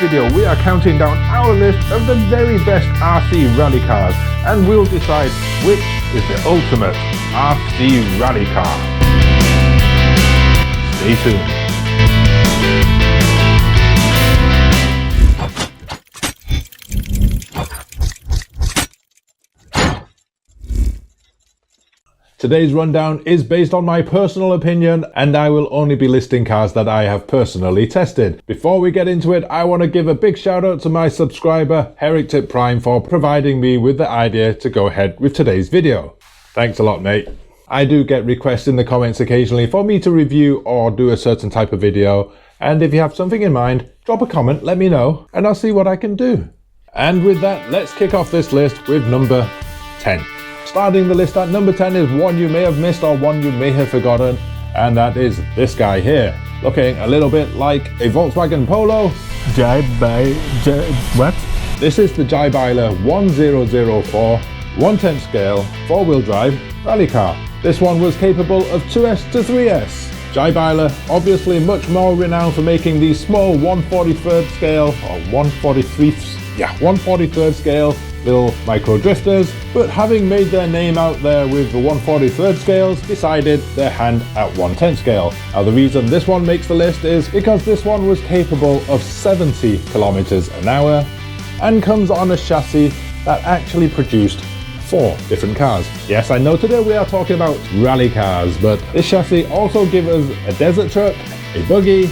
video we are counting down our list of the very best RC rally cars, and we'll decide which is the ultimate RC rally car. Stay tuned. Today's rundown is based on my personal opinion, and I will only be listing cars that I have personally tested. Before we get into it, I want to give a big shout out to my subscriber Herrick Prime for providing me with the idea to go ahead with today's video. Thanks a lot, mate. I do get requests in the comments occasionally for me to review or do a certain type of video, and if you have something in mind, drop a comment, let me know, and I'll see what I can do. And with that, let's kick off this list with number 10. Starting the list at number 10 is one you may have missed or one you may have forgotten, and that is this guy here. Looking a little bit like a Volkswagen Polo. What? This is the Jiabaile 1004 1/10 scale 4-wheel drive rally car. This one was capable of 2S to 3S. Jiabaile, obviously much more renowned for making these small 1/43rd scale or 1/43rd scale little micro drifters, but having made their name out there with the 1/43rd scales, decided their hand at 1/10 scale. Now the reason this one makes the list is because this one was capable of 70 kilometers an hour and comes on a chassis that actually produced 4 different cars. Yes, I know today we are talking about rally cars, but this chassis also gives us a desert truck, a buggy,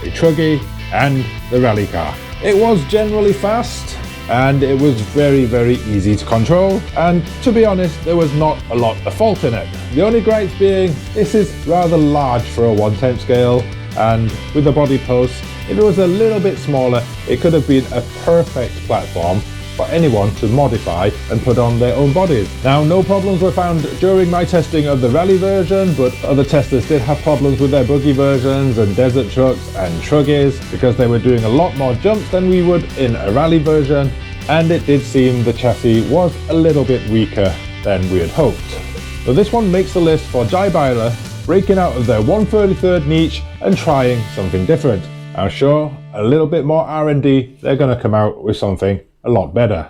a truggy, and the rally car. It was generally fast, and it was very easy to control, and to be honest, there was not a lot of fault in it. The only gripes being this is rather large for a 1/10 scale, and with the body post, if it was a little bit smaller, it could have been a perfect platform for anyone to modify and put on their own bodies. Now, no problems were found during my testing of the rally version, but other testers did have problems with their buggy versions and desert trucks and truggies because they were doing a lot more jumps than we would in a rally version, and it did seem the chassis was a little bit weaker than we had hoped. So this one makes the list for Jiabaile breaking out of their 1/33rd niche and trying something different. I'm sure a little bit more R&D, they're going to come out with something a lot better.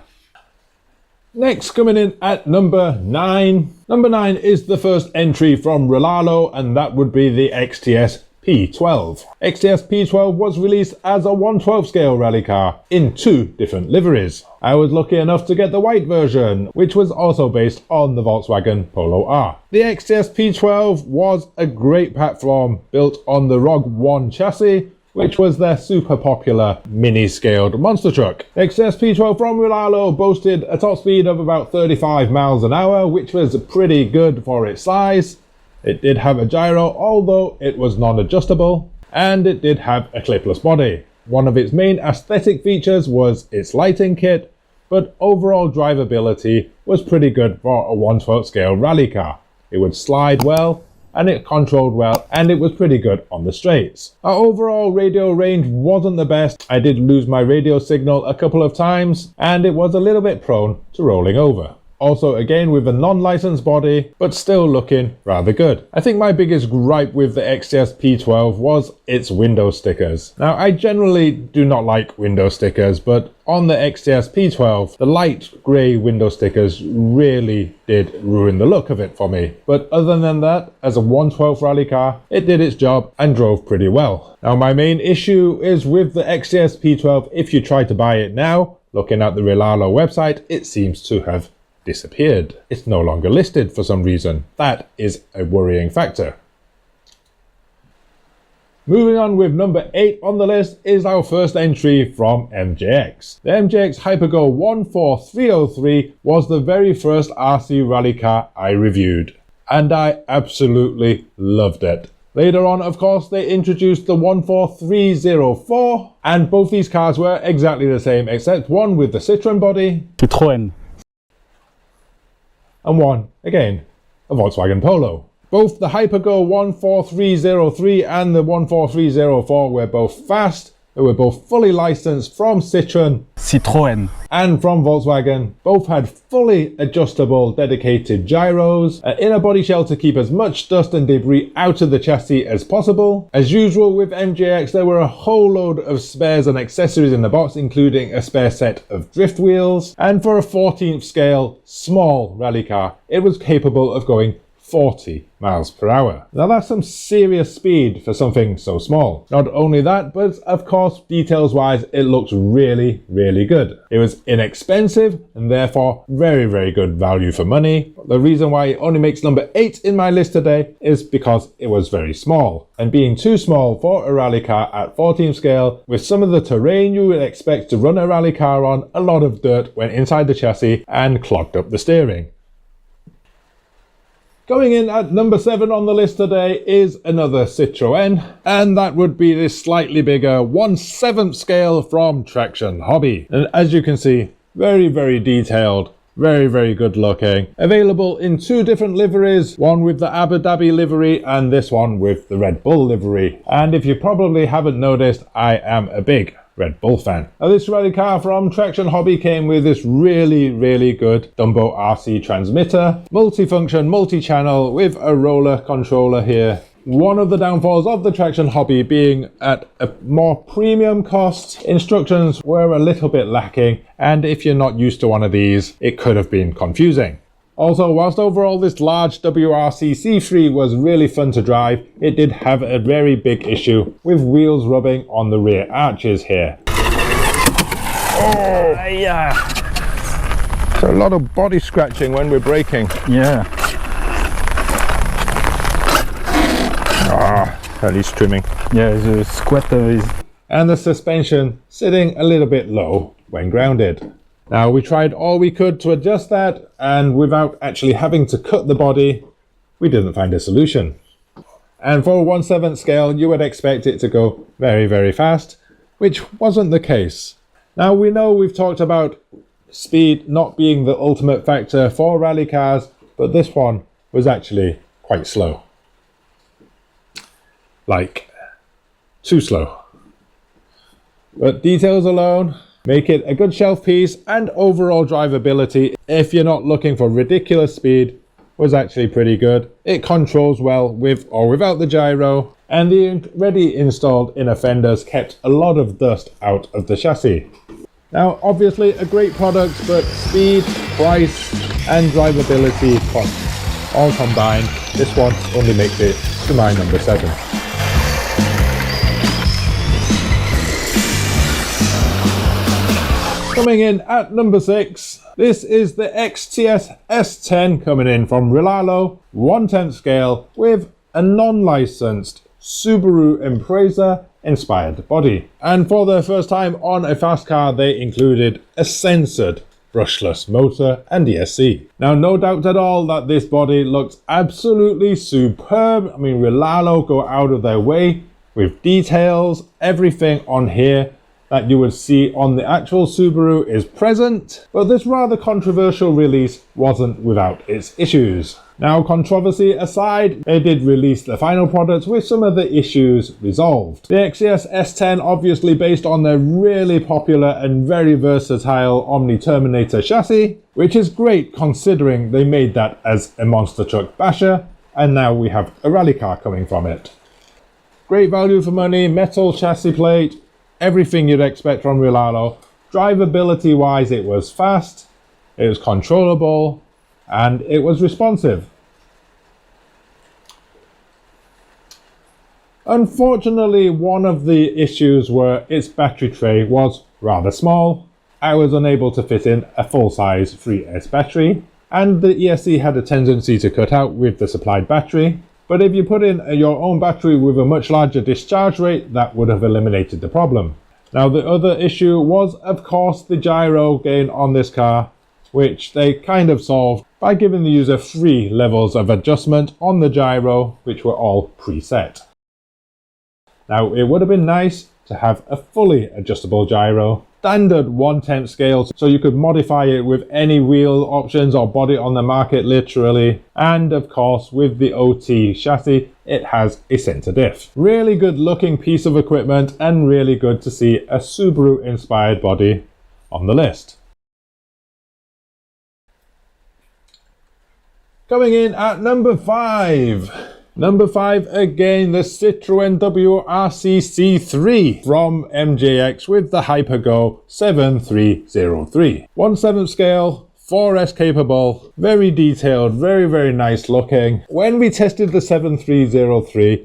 Next, coming in at number 9. Number 9 is the first entry from Rlaarlo, and that would be the XTS P12. XTS P12 was released as a 1/12 scale rally car in 2 different liveries. I was lucky enough to get the white version, which was also based on the Volkswagen Polo R. The XTS P12 was a great platform built on the ROG 1 chassis, which was their super popular mini-scaled monster truck. The XTS P12 from Rlaarlo boasted a top speed of about 35 miles an hour, which was pretty good for its size. It did have a gyro, although it was non-adjustable, and it did have a clipless body. One of its main aesthetic features was its lighting kit, but overall drivability was pretty good for a 1/12 scale rally car. It would slide well, and it controlled well, and it was pretty good on the straights. Our overall radio range wasn't the best. I did lose my radio signal a couple of times, and it was a little bit prone to rolling over. Also, again, with a non-licensed body, but still looking rather good. I think my biggest gripe with the XTS P12 was its window stickers. Now, I generally do not like window stickers, but on the XTS P12, the light grey window stickers really did ruin the look of it for me. But other than that, as a 1/12 rally car, it did its job and drove pretty well. Now, my main issue is with the XTS P12. If you try to buy it now, looking at the Rlaarlo website, it seems to have disappeared. It's no longer listed for some reason. That is a worrying factor. Moving on with number 8 on the list is our first entry from MJX. The MJX Hyper GO 14303 was the very first RC rally car I reviewed, and I absolutely loved it. Later on, of course, they introduced the 14304, and both these cars were exactly the same, except one with the Citroen body, Citroen, and one, again, a Volkswagen Polo. Both the Hyper GO 14303 and the 14304 were both fast, They were both fully licensed from Citroen. and from Volkswagen. Both had fully adjustable dedicated gyros, an inner body shell to keep as much dust and debris out of the chassis as possible. As usual with MJX, there were a whole load of spares and accessories in the box, including a spare set of drift wheels, and for a 14th scale small rally car, it was capable of going 40 miles per hour. Now that's some serious speed for something so small. Not only that, but of course, details wise, it looks really, really good. It was inexpensive and therefore very, very good value for money. The reason why it only makes number 8 in my list today is because it was very small. And being too small for a rally car at 14th scale, with some of the terrain you would expect to run a rally car on, a lot of dirt went inside the chassis and clogged up the steering. Going in at number 7 on the list today is another Citroen, and that would be this slightly bigger 1/7 scale from Traction Hobby. And as you can see, very, very detailed, very, very good looking. Available in 2 different liveries, one with the Abu Dhabi livery and this one with the Red Bull livery. And if you probably haven't noticed, I am a big Red Bull fan. Now this rally car from Traction Hobby came with this really, really good Dumbo RC transmitter, multifunction, multi-channel with a roller controller here. One of the downfalls of the Traction Hobby being at a more premium cost, instructions were a little bit lacking, and if you're not used to one of these, it could have been confusing. Also, whilst overall this large WRC C3 was really fun to drive, it did have a very big issue with wheels rubbing on the rear arches here. Oh! Yeah. So a lot of body scratching when we're braking. Yeah. At least trimming. Yeah, the squat is... And the suspension sitting a little bit low when grounded. Now we tried all we could to adjust that, and without actually having to cut the body, we didn't find a solution. And for a 1/7 scale, you would expect it to go very, very fast, which wasn't the case. Now we know we've talked about speed not being the ultimate factor for rally cars, but this one was actually quite slow. Like, too slow. But details alone make it a good shelf piece, and overall drivability, if you're not looking for ridiculous speed, was actually pretty good. It controls well with or without the gyro, and the already installed inner fenders kept a lot of dust out of the chassis. Now obviously a great product, but speed, price and drivability cost all combined, this one only makes it to my number 7. Coming in at number 6, this is the XTS S10 coming in from Rlaarlo, 1/10 scale with a non-licensed Subaru Impreza inspired body. And for their first time on a fast car, they included a censored brushless motor and ESC. Now, no doubt at all that this body looks absolutely superb. I mean, Rlaarlo go out of their way with details, everything on here that you would see on the actual Subaru is present, but this rather controversial release wasn't without its issues. Now, controversy aside, they did release the final product with some of the issues resolved. The XTS S10, obviously based on their really popular and very versatile Omni Terminator chassis, which is great considering they made that as a monster truck basher, and now we have a rally car coming from it. Great value for money, metal chassis plate, everything you'd expect from Rlaarlo. Drivability wise, it was fast, it was controllable, and it was responsive. Unfortunately, one of the issues were its battery tray was rather small. I was unable to fit in a full-size 3S battery, and the ESC had a tendency to cut out with the supplied battery. But if you put in your own battery with a much larger discharge rate, that would have eliminated the problem. Now, the other issue was, of course, the gyro gain on this car, which they kind of solved by giving the user 3 levels of adjustment on the gyro, which were all preset. Now, it would have been nice to have a fully adjustable gyro, standard 1/10 scale, so you could modify it with any wheel options or body on the market literally. And of course with the OT chassis, it has a center diff. Really good looking piece of equipment and really good to see a Subaru inspired body on the list. Coming in at number 5. Number 5, again, the Citroen WRC C3 from MJX with the Hyper GO 7303. 1/7 scale, 4S capable, very detailed, very nice looking. When we tested the 7303,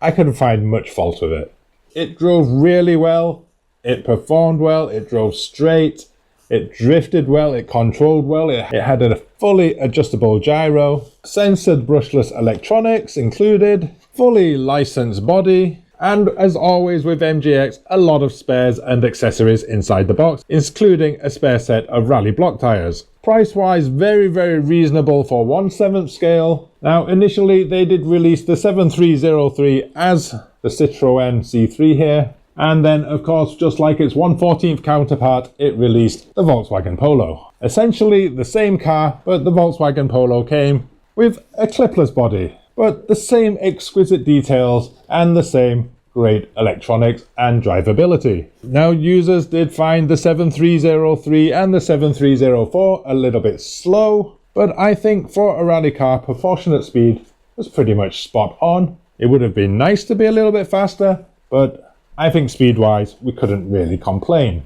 I couldn't find much fault with it. It drove really well, it performed well, it drove straight, it drifted well, it controlled well, it had a fully adjustable gyro, censored brushless electronics included, fully licensed body, and as always with MJX, a lot of spares and accessories inside the box, including a spare set of rally block tyres. Price wise, very reasonable for 1/7 scale. Now initially they did release the 7303 as the Citroen C3 here. And then, of course, just like its 1/14 counterpart, it released the Volkswagen Polo. Essentially the same car, but the Volkswagen Polo came with a clipless body. But the same exquisite details and the same great electronics and drivability. Now, users did find the 7303 and the 7304 a little bit slow, but I think for a rally car, proportionate speed was pretty much spot on. It would have been nice to be a little bit faster, but I think speed-wise, we couldn't really complain.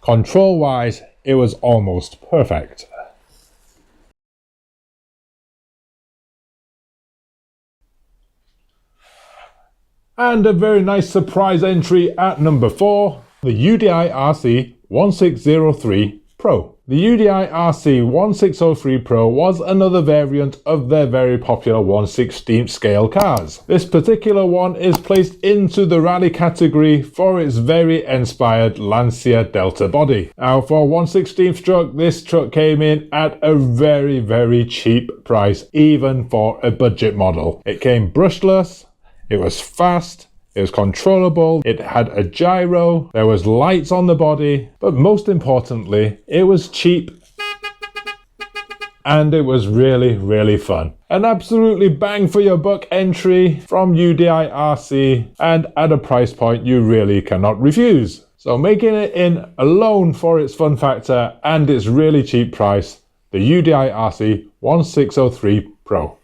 Control-wise, it was almost perfect. And a very nice surprise entry at number 4, the UDI RC 1603 Pro. The UDI RC 1603 Pro was another variant of their very popular 1/16 scale cars. This particular one is placed into the rally category for its very inspired Lancia Delta body. Now for 1/16 truck, this truck came in at a very cheap price, even for a budget model. It came brushless, it was fast, it was controllable, it had a gyro, there was lights on the body, but most importantly, it was cheap and it was really fun. An absolutely bang for your buck entry from UDI RC and at a price point you really cannot refuse. So making it in alone for its fun factor and its really cheap price, the UDI RC 1603 Pro.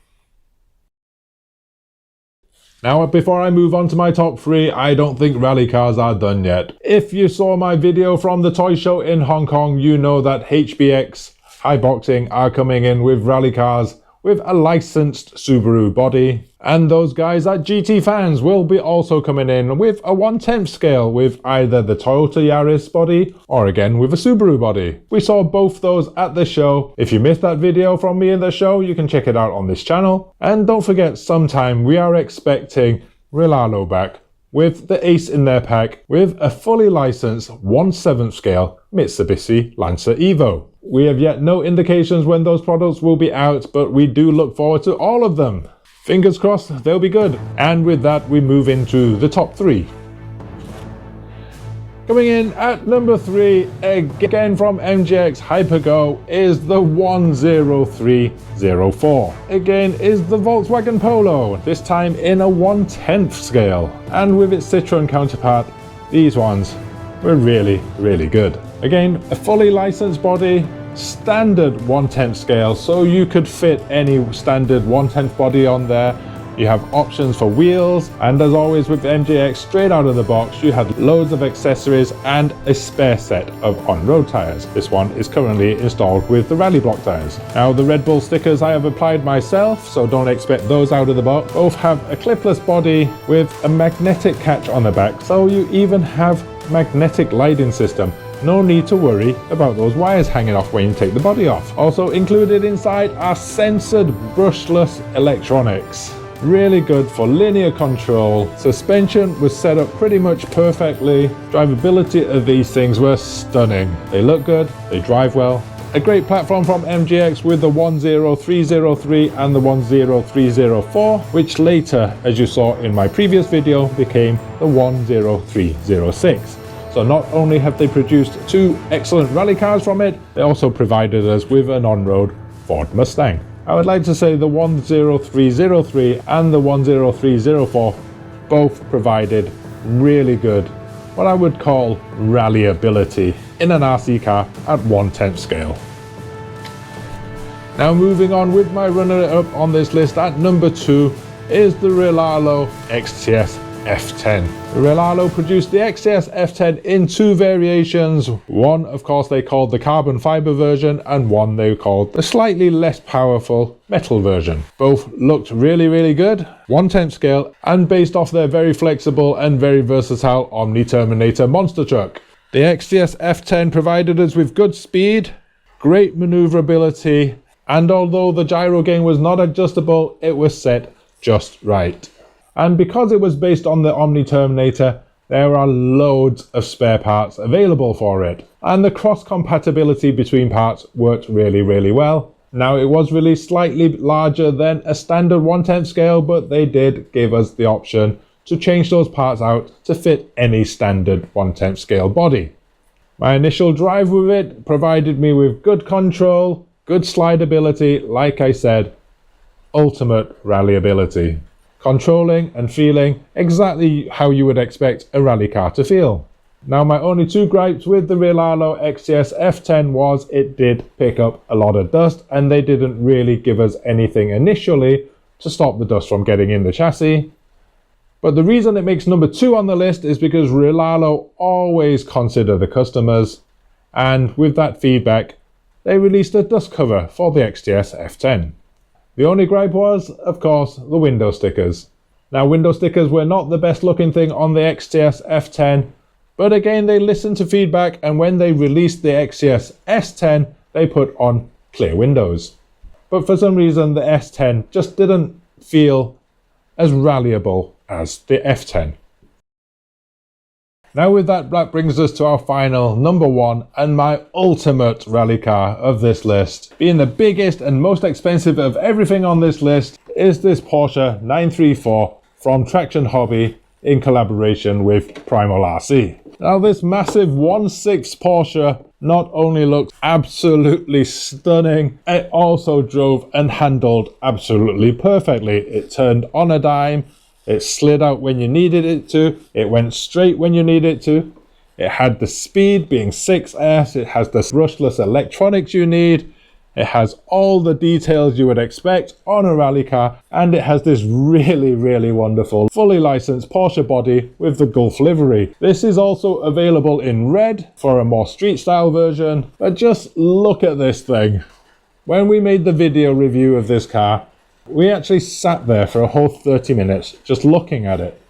Now, before I move on to my top 3, I don't think rally cars are done yet. If you saw my video from the toy show in Hong Kong, you know that HBX Hyboxing are coming in with rally cars with a licensed Subaru body. And those guys at GT Fans will be also coming in with a 1/10 scale with either the Toyota Yaris body or again with a Subaru body. We saw both those at the show. If you missed that video from me in the show, you can check it out on this channel. And don't forget, sometime we are expecting Rlaarlo back with the ace in their pack with a fully licensed 1/7 scale Mitsubishi Lancer Evo. We have yet no indications when those products will be out, but we do look forward to all of them. Fingers crossed they'll be good. And with that, we move into the top 3. Coming in at number 3, again from MJX Hyper GO, is the 10304. Again is the Volkswagen Polo, this time in a 1/10 scale. And with its Citroen counterpart, these ones were really good. Again, a fully licensed body, standard 1/10 scale, so you could fit any standard 1/10 body on there. You have options for wheels, and as always with MJX, straight out of the box, you had loads of accessories and a spare set of on-road tyres. This one is currently installed with the rally block tyres. Now the Red Bull stickers I have applied myself, so don't expect those out of the box. Both have a clipless body with a magnetic catch on the back, so you even have magnetic lighting system. No need to worry about those wires hanging off when you take the body off. Also included inside are censored brushless electronics. Really good for linear control. Suspension was set up pretty much perfectly. Drivability of these things were stunning. They look good, they drive well. A great platform from MJX with the 10303 and the 10304, which later, as you saw in my previous video, became the 10306. So not only have they produced 2 excellent rally cars from it, they also provided us with an on-road Ford Mustang. I would like to say the 10303 and the 10304 both provided really good, what I would call rallyability in an RC car at 1/10 scale. Now moving on with my runner-up on this list at number 2 is the Rlaarlo XTS F10. Rlaarlo produced the XTS F10 in 2 variations. One, of course, they called the carbon fiber version, and one they called the slightly less powerful metal version. Both looked really good, 1/10 scale, and based off their very flexible and very versatile Omni Terminator monster truck. The XTS F10 provided us with good speed, great maneuverability, and although the gyro gain was not adjustable, it was set just right. And because it was based on the Omni Terminator, there are loads of spare parts available for it. And the cross compatibility between parts worked really well. Now it was released slightly larger than a standard 1/10 scale, but they did give us the option to change those parts out to fit any standard 1/10 scale body. My initial drive with it provided me with good control, good slidability, like I said, ultimate rallyability. Controlling and feeling exactly how you would expect a rally car to feel. Now my only 2 gripes with the Rlaarlo XTS F10 was it did pick up a lot of dust, and they didn't really give us anything initially to stop the dust from getting in the chassis. But the reason it makes number 2 on the list is because Rlaarlo always consider the customers, and with that feedback they released a dust cover for the XTS F10. The only gripe was, of course, the window stickers. Now, window stickers were not the best looking thing on the XTS F10, but again, they listened to feedback, and when they released the XTS S10, they put on clear windows. But for some reason, the S10 just didn't feel as rallyable as the F10. Now with that brings us to our final number 1 and my ultimate rally car of this list. Being the biggest and most expensive of everything on this list is this Porsche 934 from Traction Hobby in collaboration with Primal RC. Now this massive 1.6 Porsche not only looks absolutely stunning, it also drove and handled absolutely perfectly. It turned on a dime. It slid out when you needed it to. It went straight when you needed it to. It had the speed being 6S. It has the brushless electronics you need. It has all the details you would expect on a rally car. And it has this really wonderful, fully licensed Porsche body with the Gulf livery. This is also available in red for a more street style version. But just look at this thing. When we made the video review of this car, we actually sat there for a whole 30 minutes just looking at it.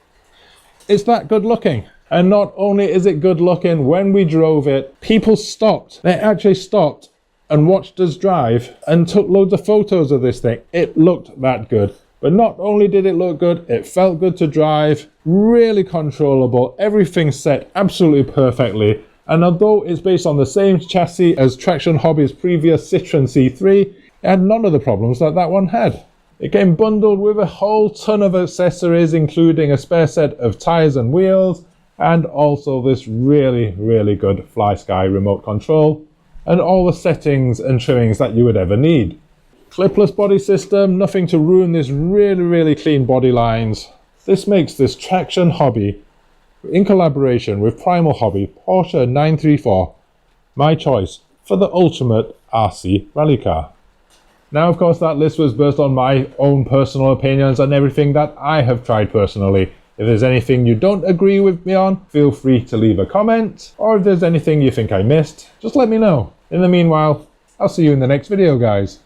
It's that good looking. And not only is it good looking, when we drove it, people stopped. They actually stopped and watched us drive and took loads of photos of this thing. It looked that good. But not only did it look good, it felt good to drive, really controllable, everything set absolutely perfectly. And although it's based on the same chassis as Traction Hobby's previous Citroen C3, it had none of the problems that that one had. It came bundled with a whole ton of accessories, including a spare set of tyres and wheels, and also this really good Fly Sky remote control, and all the settings and trimmings that you would ever need. Clipless body system, nothing to ruin this really clean body lines. This makes this Traction Hobby, in collaboration with Primal Hobby Porsche 934, my choice for the ultimate RC rally car. Now, of course, that list was based on my own personal opinions and everything that I have tried personally. If there's anything you don't agree with me on, feel free to leave a comment, or if there's anything you think I missed, just let me know. In the meanwhile, I'll see you in the next video, guys.